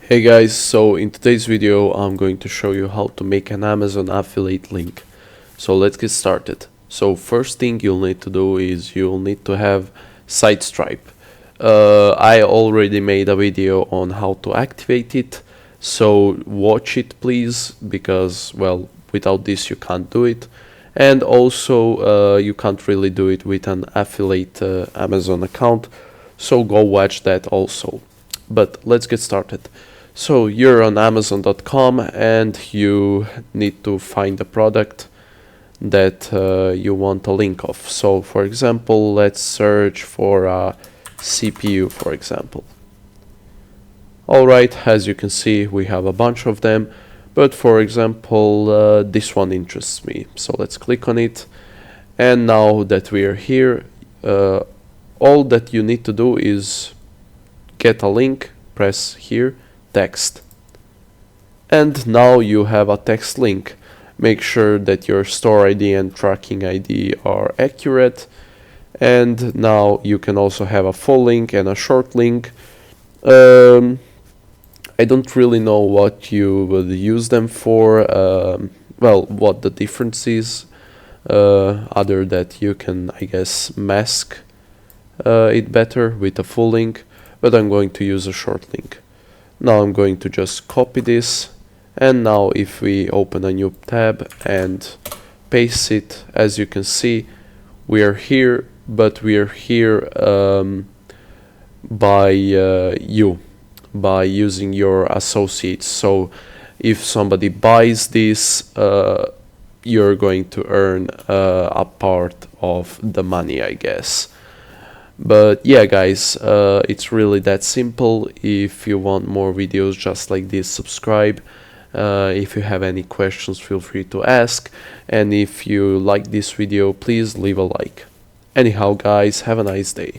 Hey guys, so in today's video I'm going to show you how to make an Amazon affiliate link. So let's get started. So first thing you'll need to do is you'll need to have SiteStripe. I already made a video on how to activate it, so watch it please, because well, without this you can't do it. And also you can't really do it with an affiliate Amazon account, so go watch that also. But let's get started. So you're on Amazon.com and you need to find a product that you want a link of. So for example, let's search for a CPU, for example. Alright, as you can see, we have a bunch of them, but for example, this one interests me. So let's click on it. And now that we are here, all that you need to do is get a link, press here, text, and now you have a text link. Make sure that your store ID and tracking ID are accurate, and now you can also have a full link and a short link. I don't really know what you would use them for, well, what the difference is, other that you can, I guess, mask it better with a full link, but I'm going to use a short link. Now I'm going to just copy this, and now if we open a new tab and paste it, as you can see, we are here, but we are here by using your associates. So if somebody buys this, you're going to earn a part of the money, I guess. But yeah guys, it's really that simple. If you want more videos just like this, subscribe. If you have any questions, feel free to ask, and if you like this video, please leave a like. Anyhow guys, have a nice day.